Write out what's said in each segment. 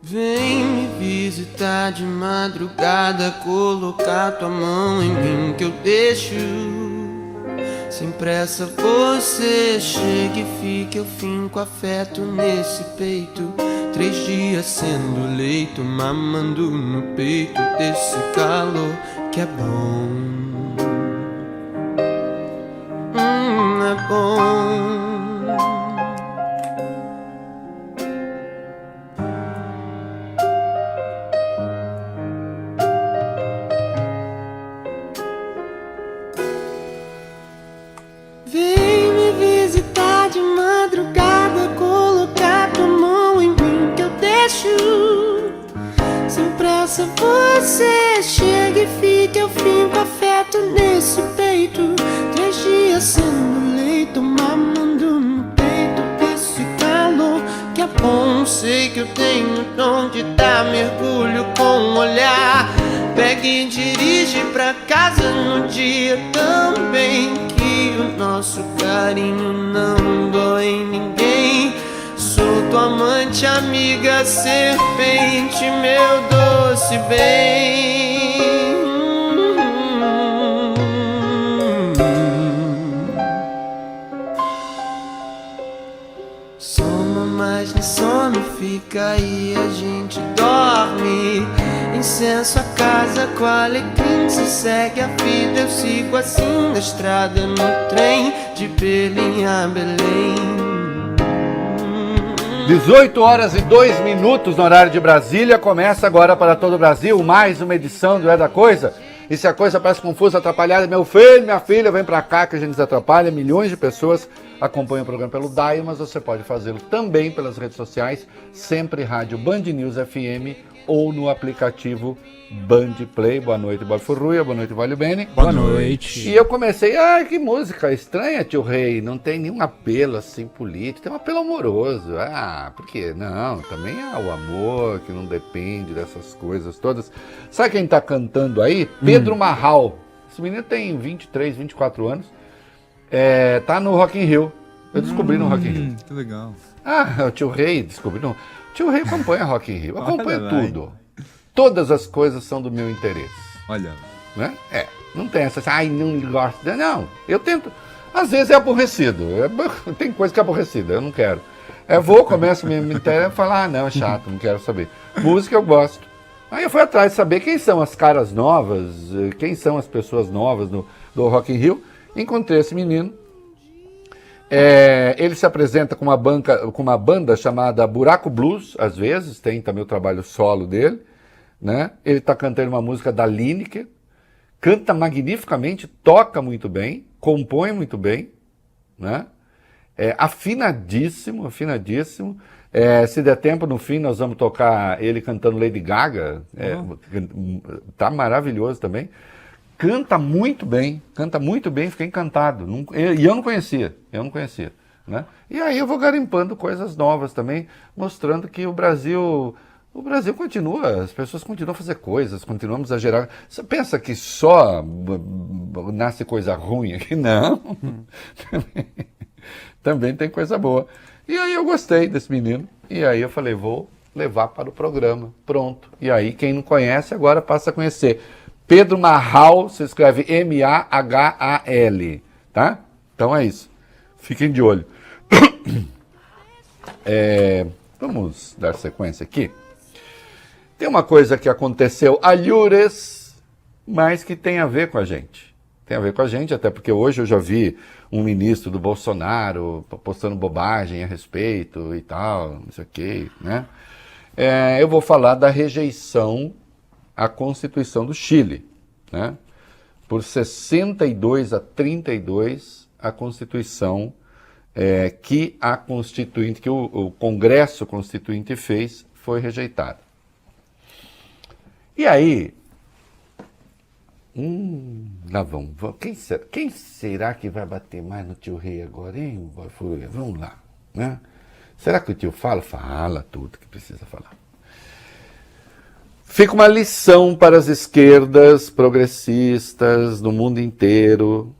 Vem me visitar de madrugada, colocar tua mão em mim que eu deixo. Sem pressa você chega e fica, eu finco afeto nesse peito. 3 dias sendo leito, mamando no peito desse calor que é bom. É bom. Vem me visitar de madrugada, colocar tua mão em mim que eu deixo. Sem pressa você chega e fica, eu finco afeto nesse peito. 3 dias sendo leito, mamando no peito desse calor que é bom. Sei que eu tenho dom de dar mergulho com o olhar. Pega e dirige pra casa no dia também, que o nosso carinho não dói em ninguém. Sou tua amante, amiga, serpente, meu doce bem. Soma, mas nem some, fica aí, a gente dorme. Incenso a casa com alecrim, se segue a vida, eu sigo assim na estrada, no trem de Belém a Belém. 18h02 no horário de Brasília. Começa agora para todo o Brasil mais uma edição do É da Coisa. E se a coisa parece confusa, atrapalhada, meu filho, minha filha, vem pra cá que a gente desatrapalha. Milhões de pessoas acompanham o programa pelo Dial, mas você pode fazê-lo também pelas redes sociais, sempre rádio Band News FM ou no aplicativo Band Play. Boa noite, Boa Furruia. Boa noite, Valio Bene. Boa noite. E eu comecei, que música estranha, tio Rei. Não tem nenhum apelo assim político, tem um apelo amoroso. Por quê? Não, também há o amor que não depende dessas coisas todas. Sabe quem tá cantando aí? Pedro Marral. Esse menino tem 23, 24 anos. Tá no Rock in Rio. Eu descobri no Rock in Rio. Que legal. O tio Rei descobriu. Tio Rei acompanha Rock in Rio, acompanha tudo. Todas as coisas são do meu interesse. Olha. Né? Não tem essa assim, não gosto. Não, eu tento. Às vezes é aborrecido. Tem coisa que é aborrecida, eu não quero. Começo me interessar e falar, não, é chato, não quero saber. Música eu gosto. Aí eu fui atrás de saber quem são as caras novas, quem são as pessoas novas do Rock in Rio. Encontrei esse menino. Ele se apresenta com uma banda chamada Buraco Blues, às vezes, tem também o trabalho solo dele, né? Ele está cantando uma música da Lineker, canta magnificamente, toca muito bem, compõe muito bem, né? Afinadíssimo. Se der tempo, no fim, nós vamos tocar ele cantando Lady Gaga, tá maravilhoso também. Canta muito bem, fiquei encantado. E eu não conhecia, né? E aí eu vou garimpando coisas novas também, mostrando que o Brasil continua, as pessoas continuam a fazer coisas, continuamos a gerar. Você pensa que só nasce coisa ruim aqui? Não. Também tem coisa boa. E aí eu gostei desse menino, e aí eu falei, vou levar para o programa, pronto. E aí quem não conhece agora passa a conhecer. Pedro Marral, se escreve M-A-H-A-L, tá? Então é isso. Fiquem de olho. Vamos dar sequência aqui. Tem uma coisa que aconteceu alhures, mas que tem a ver com a gente. Tem a ver com a gente, até porque hoje eu já vi um ministro do Bolsonaro postando bobagem a respeito e tal, não sei o quê, né? Eu vou falar da rejeição a Constituição do Chile, né? Por 62 a 32, a Constituição que o Congresso Constituinte fez foi rejeitada. E aí, lá vamos. Quem será que vai bater mais no tio Rei agora, hein? Vamos lá, né? Será que o tio fala? Fala tudo que precisa falar. Fica uma lição para as esquerdas progressistas do mundo inteiro,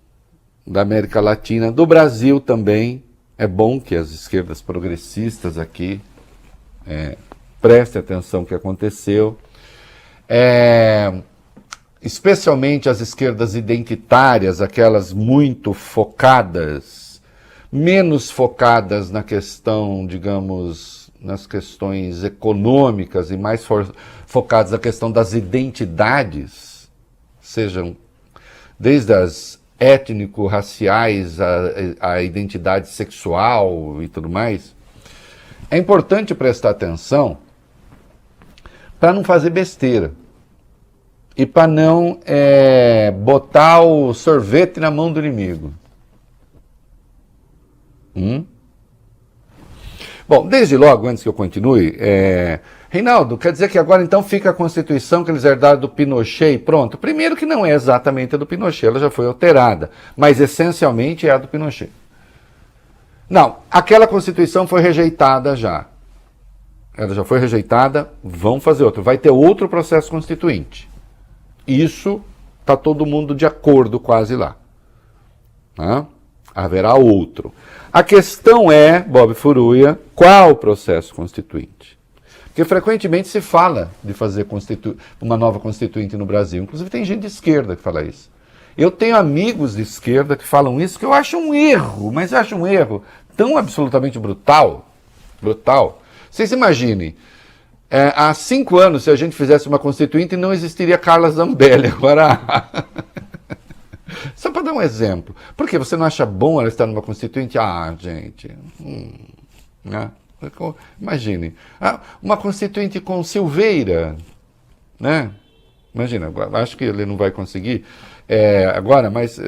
da América Latina, do Brasil também, é bom que as esquerdas progressistas aqui prestem atenção no que aconteceu. Especialmente as esquerdas identitárias, aquelas muito focadas, menos focadas na questão, digamos, nas questões econômicas e mais focadas na questão das identidades, sejam desde as étnico-raciais, a identidade sexual e tudo mais. É importante prestar atenção para não fazer besteira. E para não botar o sorvete na mão do inimigo. Bom, desde logo, antes que eu continue, Reinaldo, quer dizer que agora então fica a Constituição que eles herdaram do Pinochet e pronto? Primeiro que não é exatamente a do Pinochet, ela já foi alterada, mas essencialmente é a do Pinochet. Não, aquela Constituição foi rejeitada já. Ela já foi rejeitada, vão fazer outra. Vai ter outro processo constituinte. Isso está todo mundo de acordo quase lá. Haverá outro. A questão é, Bob Furuia, qual o processo constituinte? Porque frequentemente se fala de fazer uma nova constituinte no Brasil. Inclusive tem gente de esquerda que fala isso. Eu tenho amigos de esquerda que falam isso, que eu acho um erro, mas eu acho um erro tão absolutamente brutal. Vocês imaginem, há 5 anos, se a gente fizesse uma constituinte, não existiria Carla Zambelli. Agora, só para dar um exemplo. Por que você não acha bom ela estar numa constituinte? Ah, gente, né? Imagine, uma constituinte com Silveira, né? Imagina, acho que ele não vai conseguir agora, mas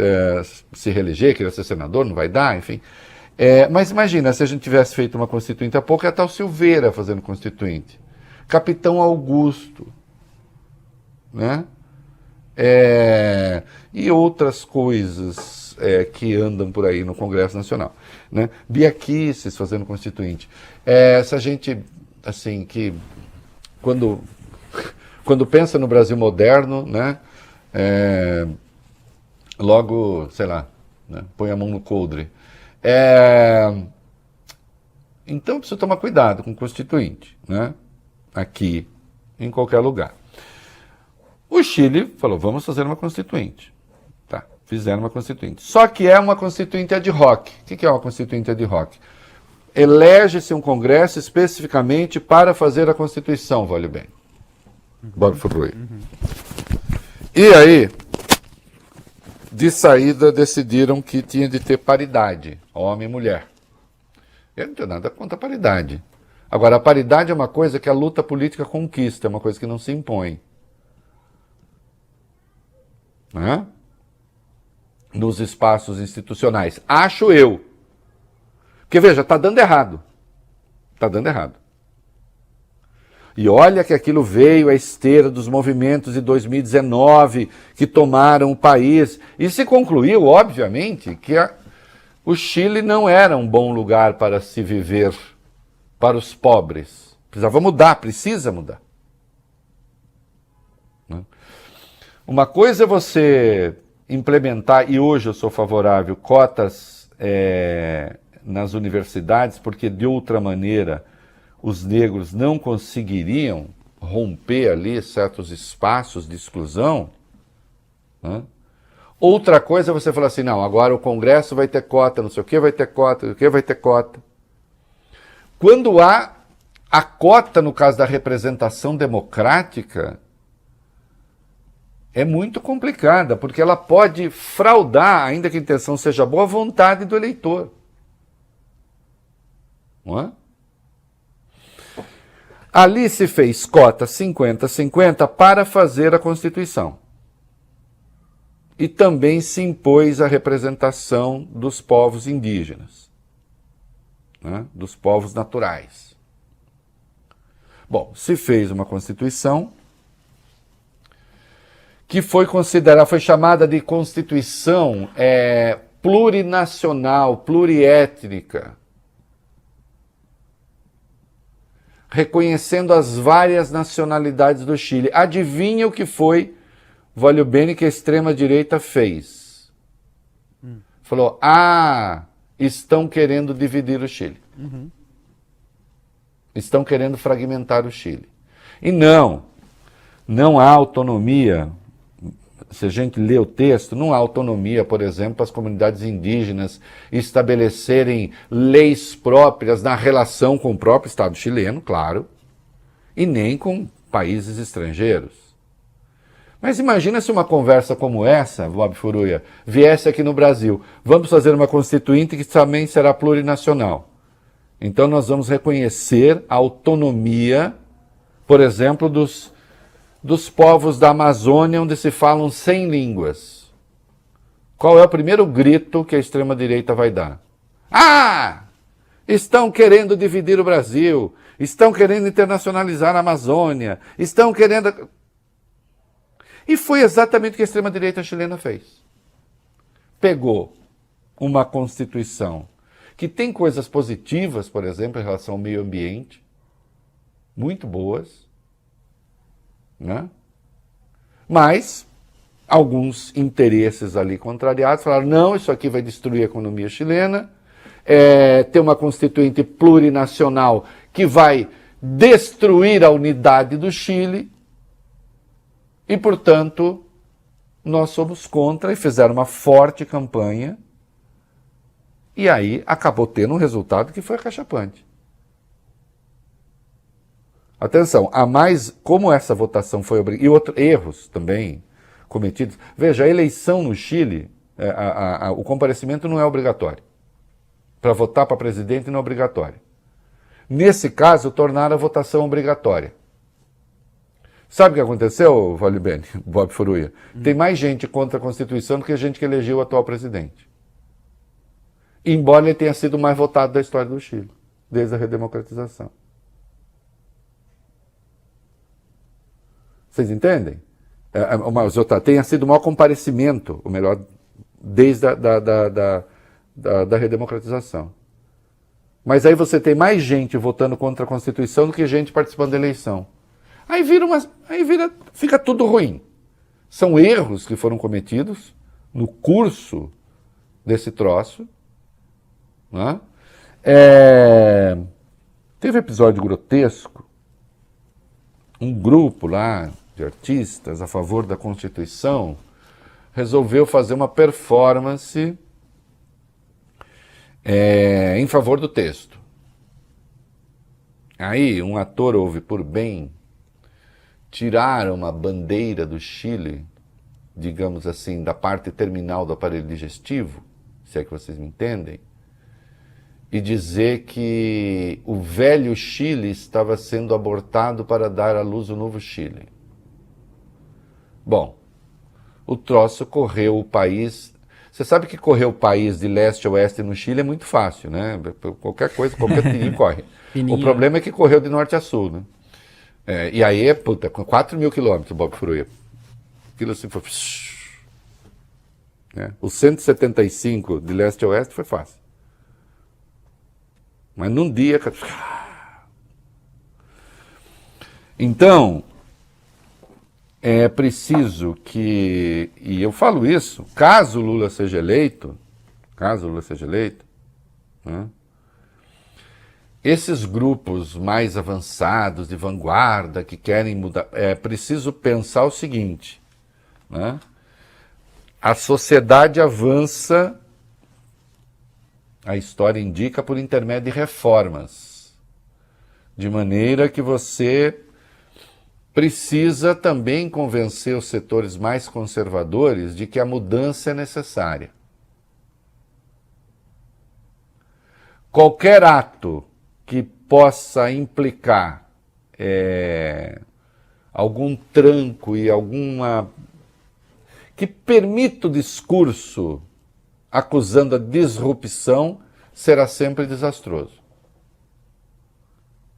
se reeleger, queria ser senador, não vai dar, enfim. Mas imagina, se a gente tivesse feito uma constituinte há pouco, ia estar o Silveira fazendo constituinte. Capitão Augusto, né? E outras coisas que andam por aí no Congresso Nacional, né? Bia Kicis fazendo constituinte. Essa gente, assim, que quando pensa no Brasil moderno, né? Logo, sei lá, né? Põe a mão no coldre. Então precisa tomar cuidado com o constituinte, né? Aqui, em qualquer lugar. O Chile falou, vamos fazer uma constituinte. Tá, fizeram uma constituinte. Só que é uma constituinte ad hoc. O que é uma constituinte ad hoc? Elege-se um congresso especificamente para fazer a Constituição, vale bem. Bora fluir. E aí, de saída, decidiram que tinha de ter paridade, homem e mulher. Eu não tenho nada contra a paridade. Agora, a paridade é uma coisa que a luta política conquista, é uma coisa que não se impõe. Né? Nos espaços institucionais. Acho eu. Porque, veja, está dando errado. Está dando errado. E olha que aquilo veio à esteira dos movimentos de 2019 que tomaram o país. E se concluiu, obviamente, que o Chile não era um bom lugar para se viver para os pobres. Precisava mudar, precisa mudar. Uma coisa é você implementar, e hoje eu sou favorável, cotas nas universidades, porque de outra maneira os negros não conseguiriam romper ali certos espaços de exclusão. Né? Outra coisa é você falar assim, não, agora o Congresso vai ter cota, não sei o que vai ter cota, não sei o que vai ter cota. Quando há a cota, no caso da representação democrática, é muito complicada, porque ela pode fraudar, ainda que a intenção seja boa, a vontade do eleitor. Não é? Ali se fez cota 50-50 para fazer a Constituição. E também se impôs a representação dos povos indígenas, né? Dos povos naturais. Bom, se fez uma Constituição que foi considerada, foi chamada de Constituição plurinacional, pluriétnica, reconhecendo as várias nacionalidades do Chile. Adivinha o que foi, Valeu Bene, que a extrema-direita fez? Falou, estão querendo dividir o Chile. Estão querendo fragmentar o Chile. E não há autonomia. Se a gente lê o texto, não há autonomia, por exemplo, para as comunidades indígenas estabelecerem leis próprias na relação com o próprio Estado chileno, claro, e nem com países estrangeiros. Mas imagina se uma conversa como essa, Bob Furuya, viesse aqui no Brasil. Vamos fazer uma constituinte que também será plurinacional. Então nós vamos reconhecer a autonomia, por exemplo, dos povos da Amazônia, onde se falam 100 línguas. Qual é o primeiro grito que a extrema-direita vai dar? Ah! Estão querendo dividir o Brasil, estão querendo internacionalizar a Amazônia, estão querendo... E foi exatamente o que a extrema-direita chilena fez. Pegou uma Constituição que tem coisas positivas, por exemplo, em relação ao meio ambiente, muito boas, né? Mas alguns interesses ali contrariados falaram, não, isso aqui vai destruir a economia chilena, tem uma constituinte plurinacional que vai destruir a unidade do Chile e, portanto, nós somos contra e fizeram uma forte campanha e aí acabou tendo um resultado que foi acachapante. Atenção, como essa votação foi obrigada, e outros erros também cometidos. Veja, a eleição no Chile, o comparecimento não é obrigatório. Para votar para presidente não é obrigatório. Nesse caso, tornaram a votação obrigatória. Sabe o que aconteceu, Vale Bene, Bob Furuya? Tem mais gente contra a Constituição do que gente que elegeu o atual presidente. Embora ele tenha sido o mais votado da história do Chile, desde a redemocratização. Vocês entendem? Tenha sido o maior comparecimento, o melhor, desde da redemocratização. Mas aí você tem mais gente votando contra a Constituição do que gente participando da eleição. Aí fica tudo ruim. São erros que foram cometidos no curso desse troço. Né? Teve um episódio grotesco, um grupo lá de artistas a favor da Constituição resolveu fazer uma performance em favor do texto. Aí um ator houve por bem tirar uma bandeira do Chile, digamos assim, da parte terminal do aparelho digestivo, se é que vocês me entendem, e dizer que o velho Chile estava sendo abortado para dar à luz o novo Chile. Bom, o troço correu o país... Você sabe que correr o país de leste a oeste no Chile é muito fácil, né? Qualquer coisa, qualquer tirinho corre. O problema é que correu de norte a sul, né? E aí, com 4 mil quilômetros, Bob Furuya. Aquilo assim foi... Os 175 de leste a oeste foi fácil. Mas num dia... Então, é preciso que... E eu falo isso, caso Lula seja eleito, né, esses grupos mais avançados, de vanguarda, que querem mudar... É preciso pensar o seguinte, né? A sociedade avança... A história indica por intermédio de reformas, de maneira que você precisa também convencer os setores mais conservadores de que a mudança é necessária. Qualquer ato que possa implicar algum tranco e que permita o discurso acusando a disrupção, será sempre desastroso.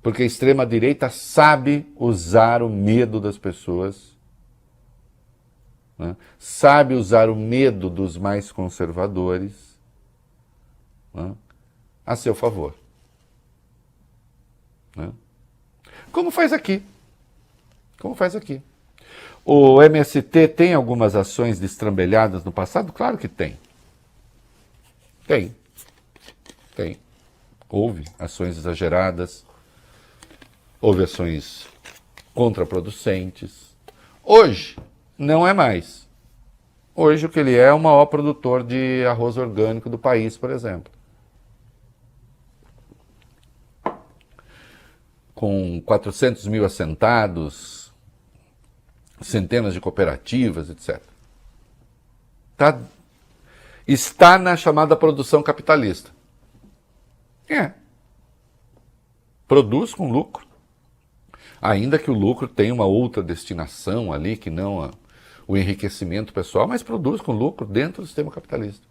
Porque a extrema-direita sabe usar o medo das pessoas, né? Sabe usar o medo dos mais conservadores, né, a seu favor. Né? Como faz aqui. O MST tem algumas ações destrambelhadas no passado? Claro que tem. Tem. Houve ações exageradas, houve ações contraproducentes. Hoje, não é mais. Hoje o que ele é o maior produtor de arroz orgânico do país, por exemplo. Com 400 mil assentados, centenas de cooperativas, etc. Está na chamada produção capitalista. Produz com lucro. Ainda que o lucro tenha uma outra destinação ali, que não o enriquecimento pessoal, mas produz com lucro dentro do sistema capitalista.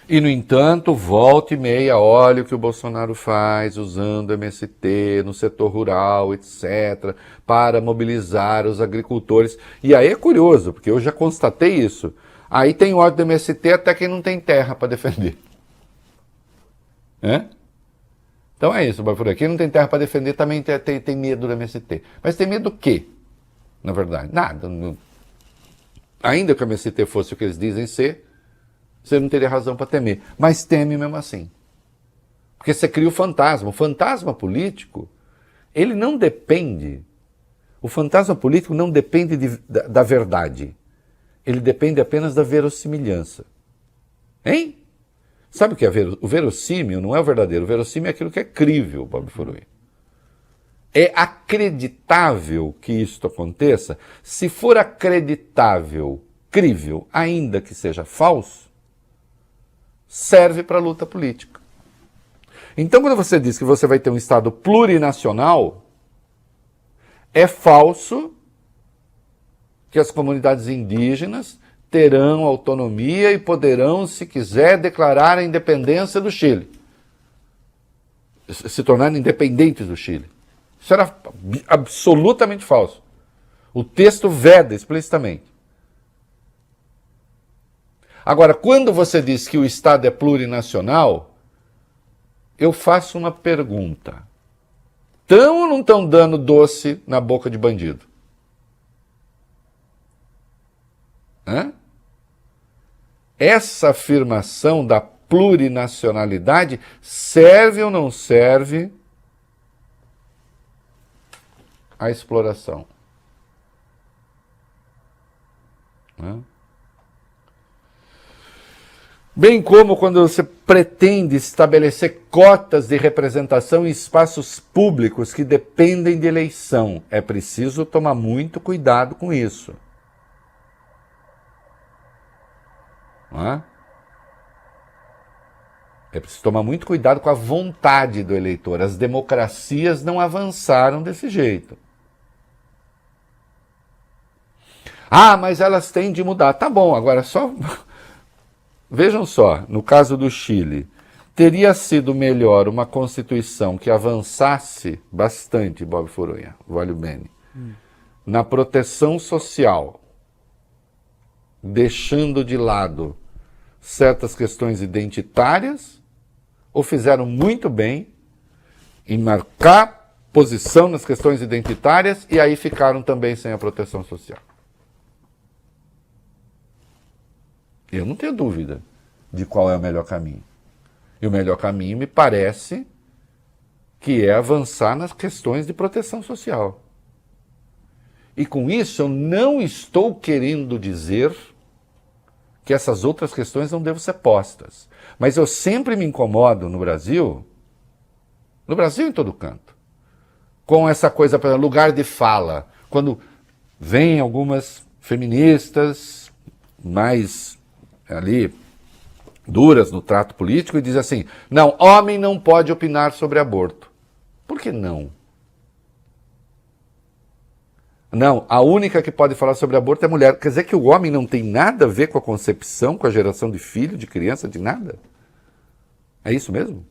E, no entanto, volta e meia, olha o que o Bolsonaro faz usando MST no setor rural, etc., para mobilizar os agricultores. E aí é curioso, porque eu já constatei isso. Aí tem ódio do MST até quem não tem terra para defender. Então é isso, Bafura. Quem não tem terra para defender também tem medo do MST. Mas tem medo do quê, na verdade? Nada. Ainda que o MST fosse o que eles dizem ser, você não teria razão para temer. Mas teme mesmo assim. Porque você cria o fantasma. O fantasma político, ele não depende. O fantasma político não depende da verdade. Ele depende apenas da verossimilhança. Hein? Sabe o que é o verossímil? Não é o verdadeiro. O verossímil é aquilo que é crível, Bob Furui. É acreditável que isto aconteça? Se for acreditável, crível, ainda que seja falso, serve para a luta política. Então, quando você diz que você vai ter um Estado plurinacional, é falso que as comunidades indígenas terão autonomia e poderão, se quiser, declarar a independência do Chile. Se tornarem independentes do Chile. Isso era absolutamente falso. O texto veda explicitamente. Agora, quando você diz que o Estado é plurinacional, eu faço uma pergunta. Estão ou não estão dando doce na boca de bandido? Essa afirmação da plurinacionalidade serve ou não serve à exploração? Bem como quando você pretende estabelecer cotas de representação em espaços públicos que dependem de eleição. É preciso tomar muito cuidado com isso. É preciso tomar muito cuidado com a vontade do eleitor. As democracias não avançaram desse jeito. Mas elas têm de mudar. Tá bom, agora só... Vejam só, no caso do Chile, teria sido melhor uma Constituição que avançasse bastante, Bob Furunha, Valeu Bene, na proteção social, deixando de lado certas questões identitárias, ou fizeram muito bem em marcar posição nas questões identitárias e aí ficaram também sem a proteção social. Eu não tenho dúvida de qual é o melhor caminho. E o melhor caminho me parece que é avançar nas questões de proteção social. E com isso eu não estou querendo dizer que essas outras questões não devem ser postas. Mas eu sempre me incomodo no Brasil e em todo canto, com essa coisa, para lugar de fala. Quando vêm algumas feministas mais ali duras no trato político e dizem assim, não, homem não pode opinar sobre aborto. Por que não? Não, a única que pode falar sobre aborto é a mulher. Quer dizer que o homem não tem nada a ver com a concepção, com a geração de filho, de criança, de nada? É isso mesmo?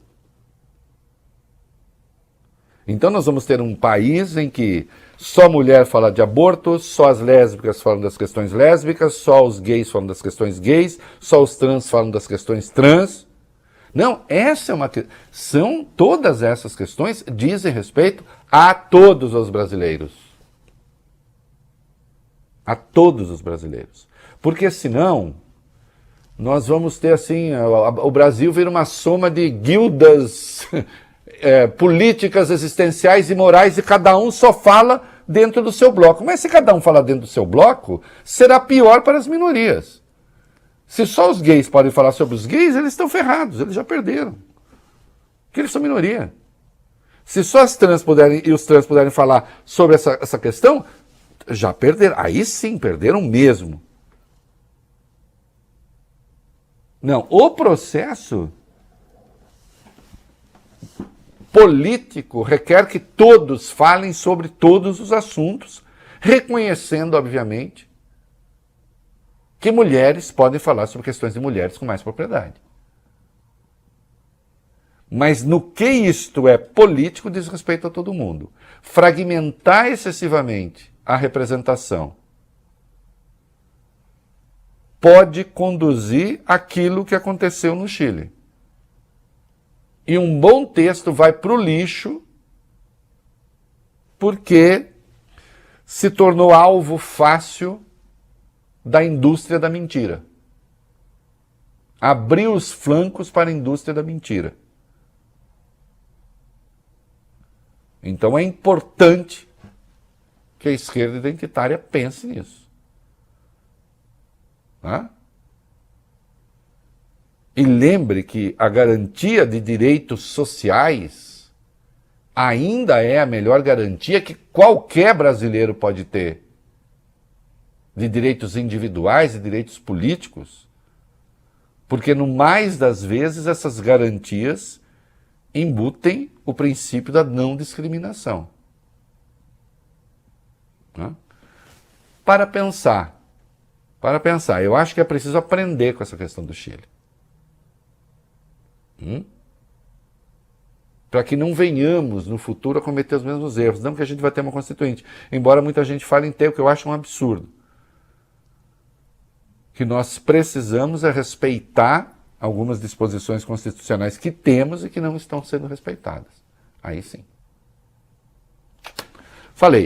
Então nós vamos ter um país em que só mulher fala de aborto, só as lésbicas falam das questões lésbicas, só os gays falam das questões gays, só os trans falam das questões trans. Não, essa é uma questão. Todas essas questões dizem respeito a todos os brasileiros. A todos os brasileiros. Porque senão Nós vamos ter assim, o Brasil vira uma soma de guildas políticas, existenciais e morais, e cada um só fala dentro do seu bloco. Mas se cada um falar dentro do seu bloco, será pior para as minorias. Se só os gays podem falar sobre os gays, eles estão ferrados, eles já perderam. Porque eles são minoria. Se só as trans puderem, e os trans puderem falar sobre essa questão, já perderam. Aí sim, perderam mesmo. Não, o processo político requer que todos falem sobre todos os assuntos, reconhecendo, obviamente, que mulheres podem falar sobre questões de mulheres com mais propriedade. Mas no que isto é político diz respeito a todo mundo. Fragmentar excessivamente a representação pode conduzir aquilo que aconteceu no Chile. E um bom texto vai para o lixo porque se tornou alvo fácil da indústria da mentira. Abriu os flancos para a indústria da mentira. Então é importante que a esquerda identitária pense nisso. E lembre que a garantia de direitos sociais ainda é a melhor garantia que qualquer brasileiro pode ter. De direitos individuais e direitos políticos. Porque no mais das vezes essas garantias embutem o princípio da não discriminação. Para pensar, eu acho que é preciso aprender com essa questão do Chile. Para que não venhamos no futuro a cometer os mesmos erros. Não que a gente vai ter uma constituinte. Embora muita gente fale em ter, o que eu acho um absurdo. Que nós precisamos é respeitar algumas disposições constitucionais que temos e que não estão sendo respeitadas. Aí sim. Falei.